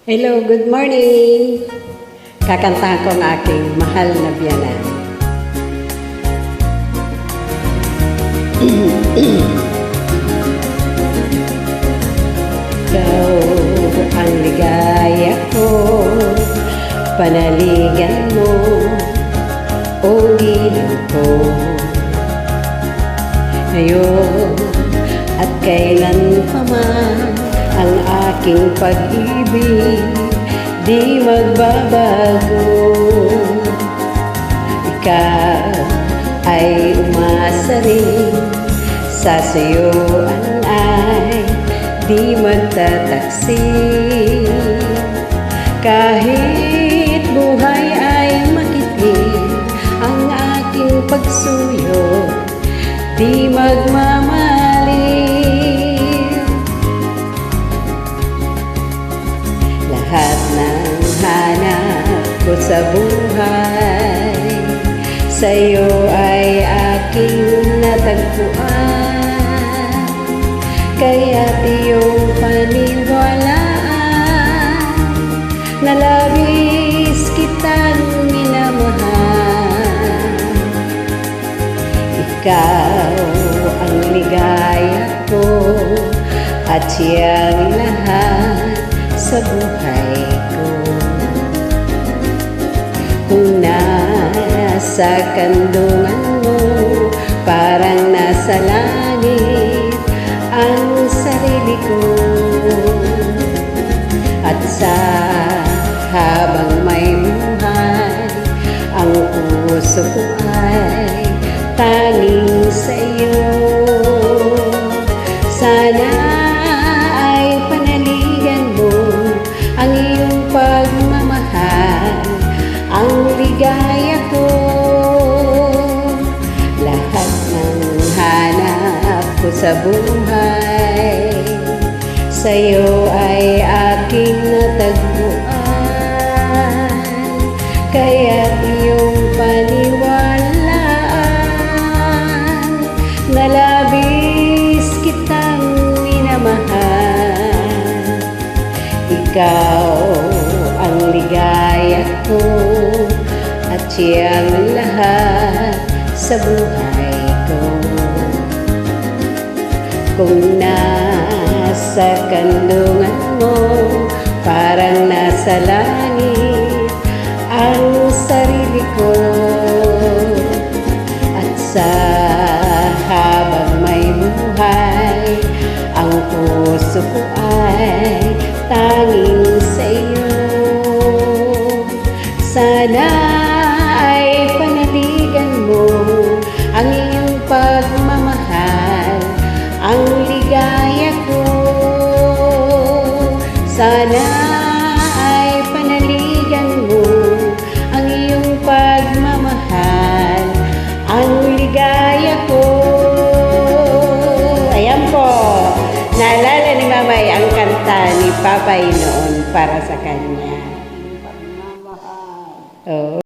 Hello, good morning! Kakantahan ko ang aking mahal na biyanan. Ikaw ang ligaya ko, panaligan mo, o giliw ko. Ngayon at kailan pa man, ang aking pag-ibig di magbabago. Ikaw ay umasa rin, sa suyuan ay di magtataksi. Kahit buhay ay makitin, ang aking pagsuyo di magmamali. Lahat ng hanap ko sa buhay, sa'yo ay aking natagpuan. Kaya't iyong paniwalaan na labis kitang minamahal. Ikaw ang ligaya ko at siyang lahat sa buhay ko. Kung nasa kandungan mo, parang nasa langit ang sarili ko. At sa habang may buhay, ang puso ko ay tanging sa iyo. Sana ay panaligan mo ang iyong pagmamahal, ang ligaya ko. Lahat ng hanap ko sa buhay, sa'yo ay aking natagpuan. Kaya't iyong paniwalaan na labis kitang minamahal. Ikaw ang ligaya ko at siyang lahat sa buhay ko. Kung nasa kandungan mo, parang nasa langit ang sarili ko. At sa habang may buhay, ang puso ko ay tanging sa iyo. Sana ay panaligan mo ang iyong pagmamahal, ang ligaya ko. Sana ay panaligan mo ang iyong pagmamahal, ang ligaya ko. Ayan po, naalala ni Mamay ang kanta ni Papay noon para sa kanya. Oh.